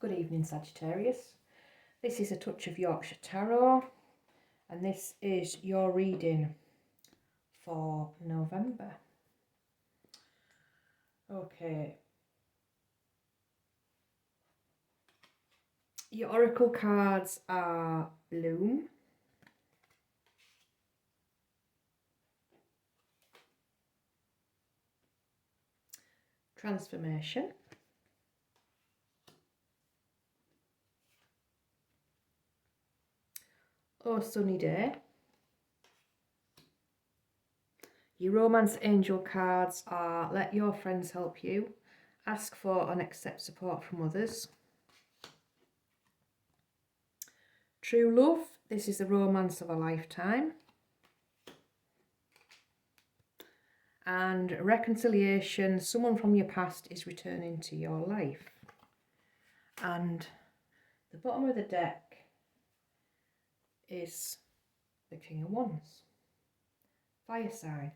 Good evening, Sagittarius. This is a touch of Yorkshire Tarot, and this is your reading for November. Okay. Your oracle cards are Bloom, Transformation, Oh Sunny Day. Your romance angel cards are Let Your Friends Help You, Ask for and Accept Support from Others. True Love, this is the romance of a lifetime. And Reconciliation, someone from your past is returning to your life. And the bottom of the deck is the King of Wands. Fire sign.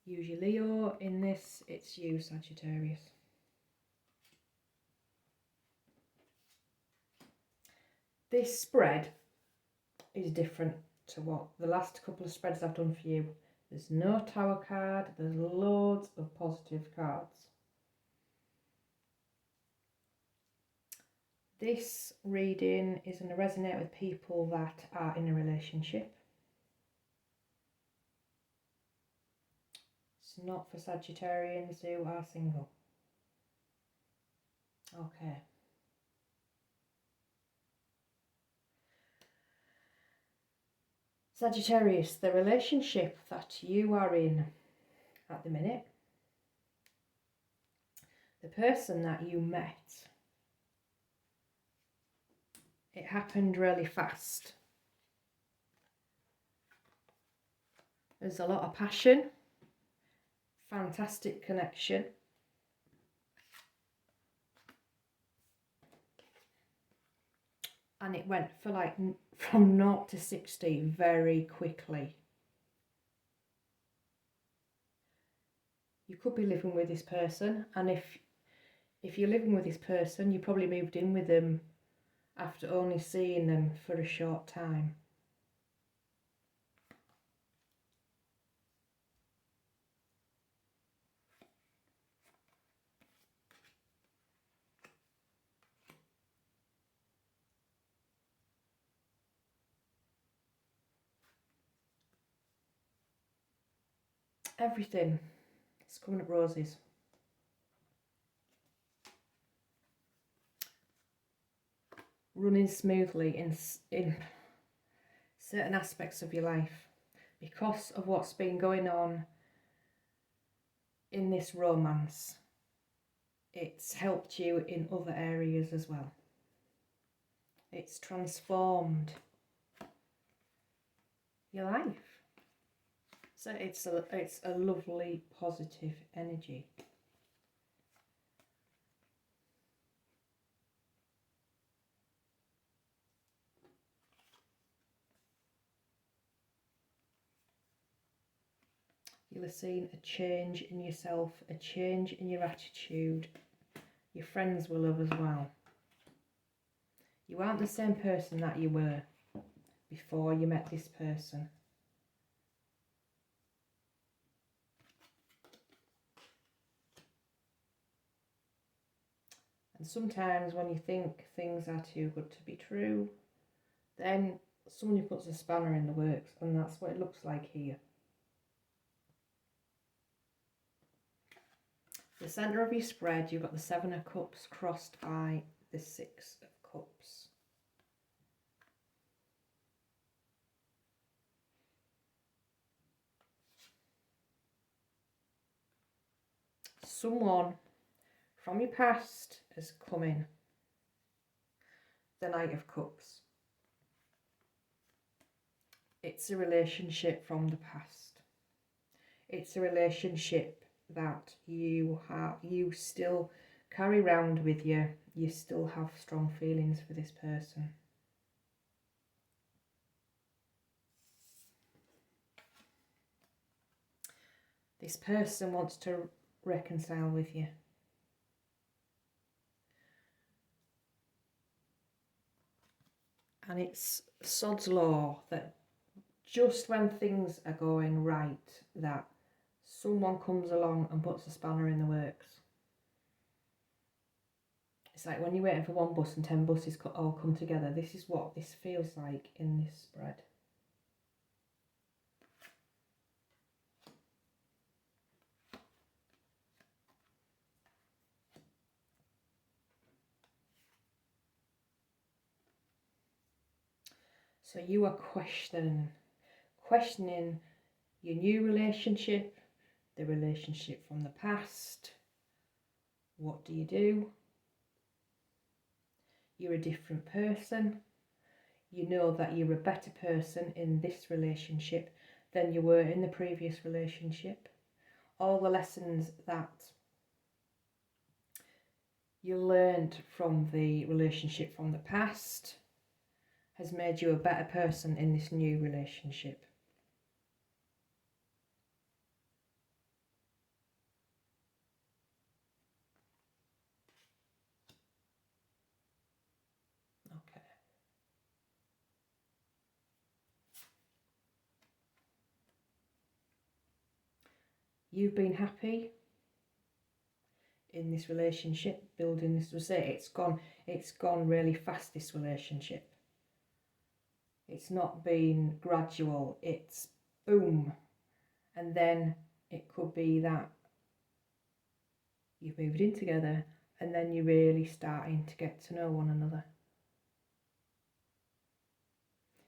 Use your Leo. In this, it's you, Sagittarius. This spread is different to what the last couple of spreads I've done for you. There's no Tower card, there's loads of positive cards. This reading is going to resonate with people that are in a relationship. It's not for Sagittarians who are single. Okay. Sagittarius, the relationship that you are in at the minute, the person that you met, it happened really fast. There's a lot of passion, fantastic connection. And it went for like from 0 to 60 very quickly. You could be living with this person, and if you're living with this person, you probably moved in with them after only seeing them for a short time. Everything is coming up roses. Running smoothly in certain aspects of your life because of what's been going on in this romance. It's helped you in other areas as well. It's transformed your life. So it's a lovely, positive energy. You'll have seen a change in yourself, a change in your attitude. Your friends will have as well. You aren't the same person that you were before you met this person. And sometimes when you think things are too good to be true, then somebody puts a spanner in the works, and that's what it looks like here. The centre of your spread, you've got the 7 of Cups crossed by the 6 of Cups. Someone from your past has come in. The Knight of Cups. It's a relationship from the past. It's a relationship that you still carry around with you. You still have strong feelings for this person. This person wants to reconcile with you. And it's sod's law that just when things are going right, that someone comes along and puts a spanner in the works. It's like when you're waiting for one bus and 10 buses all come together. This is what this feels like in this spread. So you are questioning your new relationship, the relationship from the past. What do you do? You're a different person. You know that you're a better person in this relationship than you were in the previous relationship. All the lessons that you learned from the relationship from the past has made you a better person in this new relationship. Okay. You've been happy in this relationship, building this. We'll say it's gone really fast, this relationship. It's not been gradual, it's boom. And then it could be that you've moved in together and then you're really starting to get to know one another.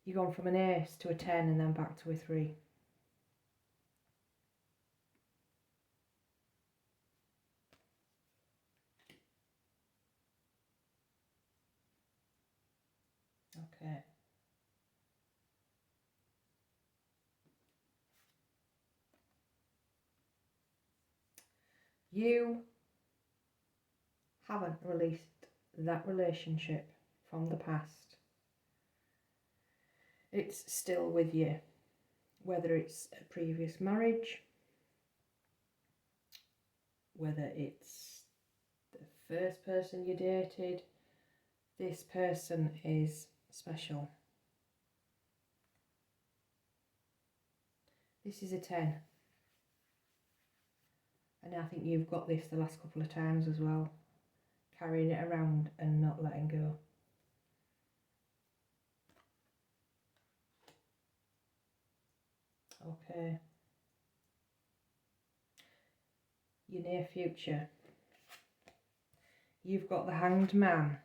You've gone from an ace to a 10 and then back to a 3. Okay. You haven't released that relationship from the past. It's still with you, whether it's a previous marriage, whether it's the first person you dated. This person is special. This is a 10. And I think you've got this the last couple of times as well, carrying it around and not letting go. Okay. Your near future. You've got the Hanged Man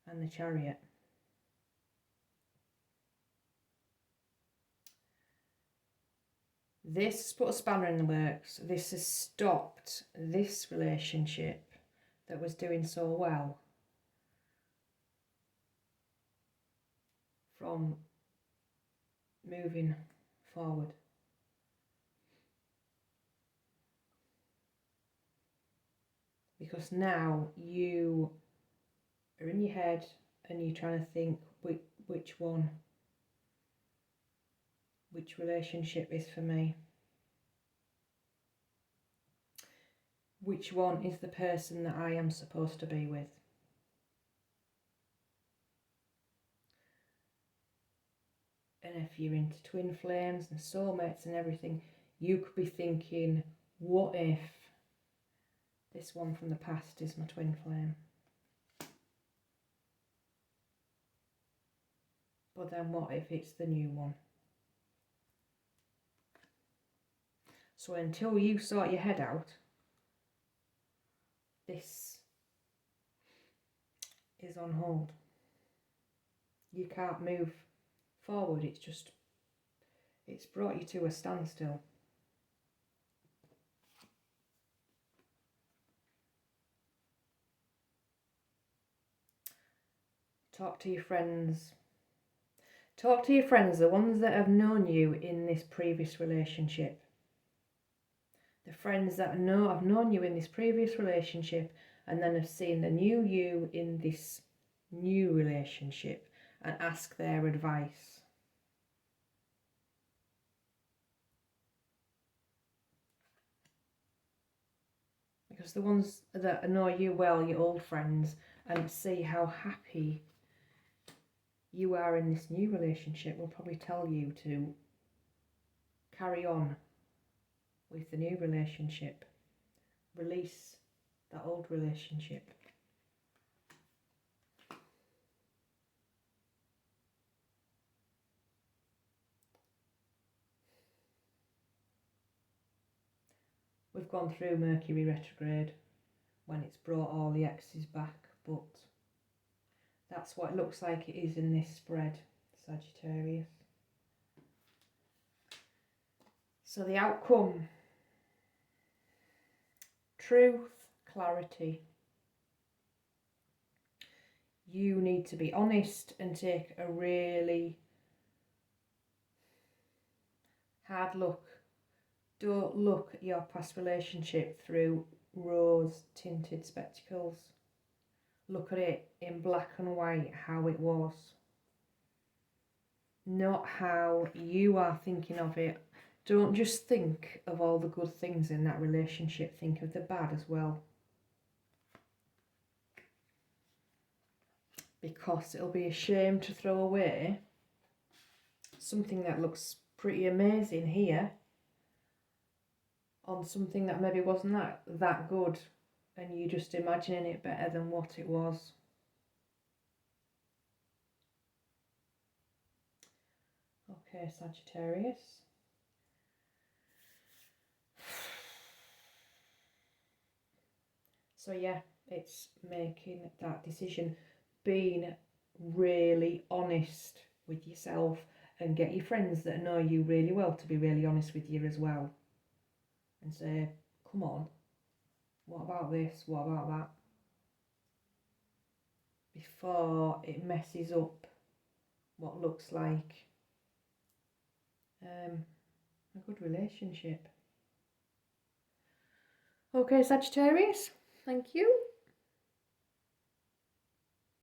and the Chariot. This put a spanner in the works. This has stopped this relationship that was doing so well from moving forward. Because now you are in your head and you're trying to think which relationship is for me. Which one is the person that I am supposed to be with? And if you're into twin flames and soulmates and everything, you could be thinking, what if this one from the past is my twin flame? But then what if it's the new one? So until you sort your head out, this is on hold. You can't move forward. It's brought you to a standstill. Talk to your friends. Talk to your friends, the ones that have known you in this previous relationship. The friends that have known you in this previous relationship and then have seen the new you in this new relationship, and ask their advice. Because the ones that know you well, your old friends, and see how happy you are in this new relationship will probably tell you to carry on with the new relationship. Release that old relationship. We've gone through Mercury retrograde when it's brought all the exes back, but that's what it looks like it is in this spread, Sagittarius. So the outcome, truth, clarity. You need to be honest and take a really hard look. Don't look at your past relationship through rose-tinted spectacles. Look at it in black and white, how it was. Not how you are thinking of it. Don't just think of all the good things in that relationship. Think of the bad as well. Because it'll be a shame to throw away something that looks pretty amazing here on something that maybe wasn't that good, and you just imagining it better than what it was. Okay, Sagittarius. So yeah, it's making that decision, being really honest with yourself, and get your friends that know you really well to be really honest with you as well. And say, come on, what about this, what about that? Before it messes up what looks like a good relationship. Okay, Sagittarius, thank you.